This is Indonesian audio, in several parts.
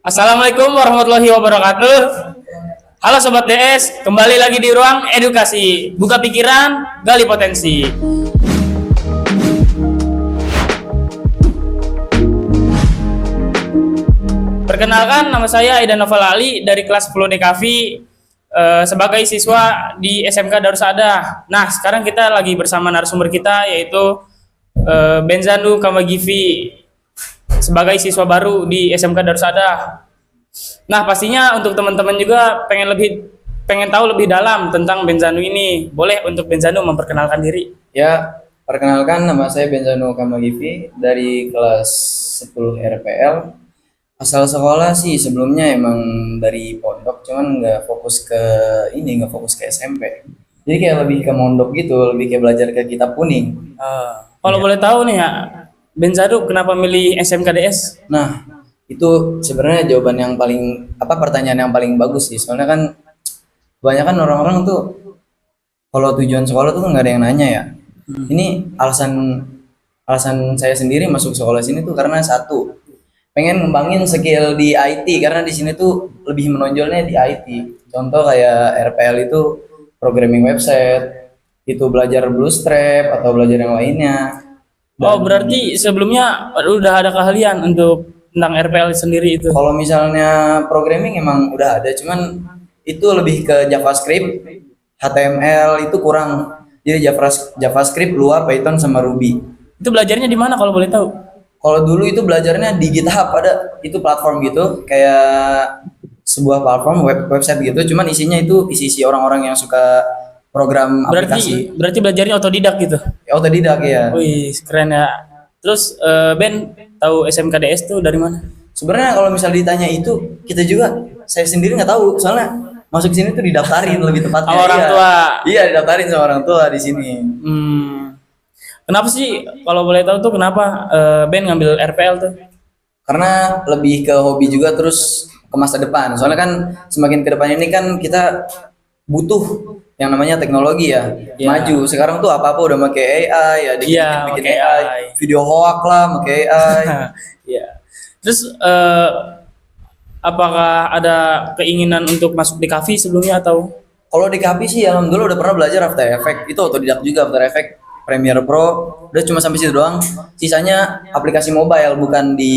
Assalamualaikum warahmatullahi wabarakatuh. Halo Sobat DS, kembali lagi di ruang edukasi. Buka pikiran, gali potensi. Perkenalkan, nama saya Aidan Noval Ali dari kelas 10 DKV sebagai siswa di SMK Darussaada. Nah, sekarang kita lagi bersama narasumber kita yaitu Benzanu Kamagivi sebagai siswa baru di SMK Darussaada. Nah, pastinya untuk teman-teman juga pengen tahu lebih dalam tentang Benzanu ini. Boleh untuk Benzanu memperkenalkan diri? Ya, perkenalkan nama saya Benzano Kamagivi dari kelas 10 RPL. Asal sekolah sih sebelumnya emang dari pondok, cuman nggak fokus ke SMP. Jadi kayak lebih ke mondok gitu, lebih kayak belajar ke kitab kuning. Kalau Ya. boleh tahu nih ya, Benzanu kenapa milih SMKDS? Nah, itu sebenarnya jawaban yang paling pertanyaan yang paling bagus sih. Soalnya kan kebanyakan orang-orang tuh kalau tujuan sekolah tuh nggak ada yang nanya ya. Ini alasan alasan saya sendiri masuk sekolah sini tuh karena satu, pengen ngembangin skill di IT karena di sini tuh lebih menonjolnya di IT. Contoh kayak RPL itu programming website, itu belajar Bootstrap atau belajar yang lainnya. Oh, Dan berarti sebelumnya udah ada keahlian untuk tentang RPL sendiri itu. kalau misalnya programming emang udah ada, cuman itu lebih ke JavaScript, HTML itu kurang. Jadi JavaScript, Lua, Python sama Ruby. Itu belajarnya di mana kalau boleh tahu? Kalau dulu itu belajarnya di GitHub, ada itu platform gitu kayak sebuah platform website gitu, cuman isinya itu isi orang-orang yang suka program aplikasi. Berarti belajarnya otodidak gitu. Ya, otodidak ya. Wih, keren ya. Terus Ben tahu SMKDS tuh dari mana? Sebenarnya kalau misal ditanya itu, kita juga saya sendiri nggak tahu, soalnya masuk sini tuh didaftarin lebih tepatnya. Sama orang Iya. tua. Iya, didaftarin sama orang tua di sini. Kenapa sih kalau boleh tahu tuh kenapa Ben ngambil RPL tuh? Karena lebih ke hobi juga, terus ke masa depan. Soalnya kan semakin ke depan ini kan kita butuh yang namanya teknologi ya, Ya. maju. Sekarang tuh apa-apa udah pakai AI ya, Iya, bikin pakai AI, AI. video hoax lah pakai AI. Iya. Terus apakah ada keinginan untuk masuk di kafe sebelumnya atau? Kalau di KAPI sih alhamdulillah udah pernah belajar After Effects, itu otodidak juga After Effects, Premiere Pro, udah cuma sampai situ doang. Sisanya aplikasi mobile, bukan di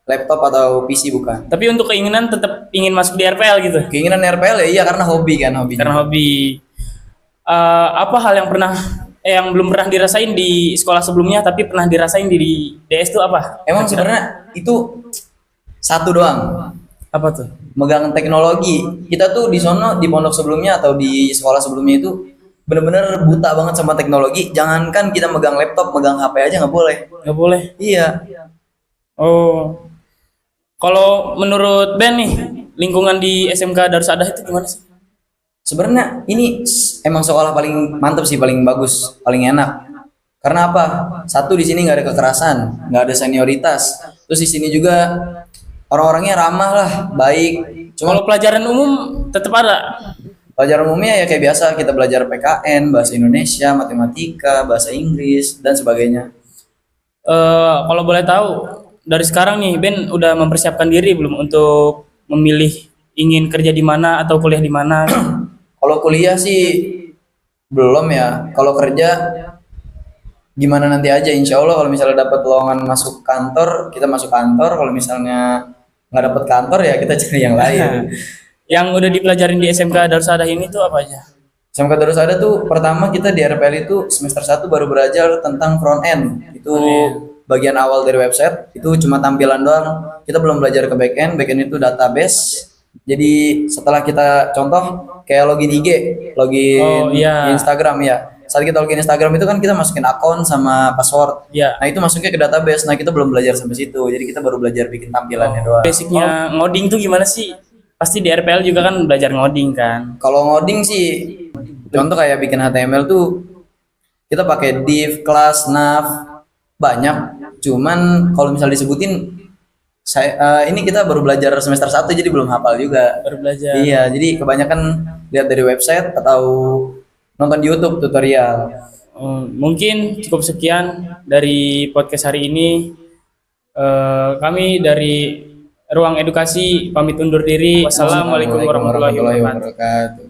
laptop atau PC, bukan. Tapi untuk keinginan tetap ingin masuk di RPL gitu. Keinginan RPL ya iya karena hobi kan, hobi. Karena hobi. Apa hal yang yang belum pernah dirasain di sekolah sebelumnya tapi pernah dirasain di DS tuh apa? Emang sebenarnya itu satu doang, Apa tuh? megang teknologi. Kita tuh di sono, di pondok sebelumnya atau di sekolah sebelumnya itu bener-bener buta banget sama teknologi. Jangankan kita megang laptop, megang HP aja nggak boleh. Nggak boleh. Iya. Oh, kalau menurut Ben nih, lingkungan di SMK Darussaada itu gimana sih? Sebenarnya ini emang sekolah paling mantep sih, paling bagus, paling enak. Karena apa? Satu, di sini nggak ada kekerasan, nggak ada senioritas. Terus di sini juga orang-orangnya ramah lah, baik. Cuma Kalau pelajaran umum tetap ada. pelajaran umumnya ya kayak biasa, kita belajar PKN, bahasa Indonesia, matematika, bahasa Inggris, dan sebagainya. Kalau boleh tahu, dari sekarang nih Ben udah mempersiapkan diri belum untuk memilih ingin kerja di mana atau kuliah di mana? Kalau kuliah sih belum ya. Kalau kerja gimana nanti aja. Insya Allah kalau misalnya dapat lowongan masuk kantor, kita masuk kantor. Kalau misalnya nggak dapat kantor ya kita cari yang lain. Yang udah dipelajarin di SMK Darussaada ini tuh apa aja? SMK terus ada tuh, pertama kita di RPL itu semester 1 baru belajar tentang front end. Itu bagian awal dari website, itu cuma tampilan doang. Kita belum belajar ke back end. Back end itu database. Jadi setelah kita contoh kayak login IG, login Oh, iya. Instagram ya. Saat kita login Instagram itu kan kita masukin akun sama password. Ya, Nah, itu masuknya ke database. Nah, kita belum belajar sampai situ. Jadi kita baru belajar bikin tampilannya doang. basicnya ngoding tuh gimana sih? Pasti di RPL juga kan belajar ngoding kan? Kalau ngoding sih, contoh kayak bikin HTML tuh kita pakai div, class, nav, banyak. Cuman kalau misal disebutin, ini kita baru belajar semester 1 jadi belum hafal juga. Baru belajar. Iya, jadi kebanyakan lihat dari website atau nonton di YouTube tutorial. Mungkin cukup sekian dari podcast hari ini. Kami dari Ruang Edukasi pamit undur diri. Wassalamualaikum warahmatullahi wabarakatuh. wabarakatuh.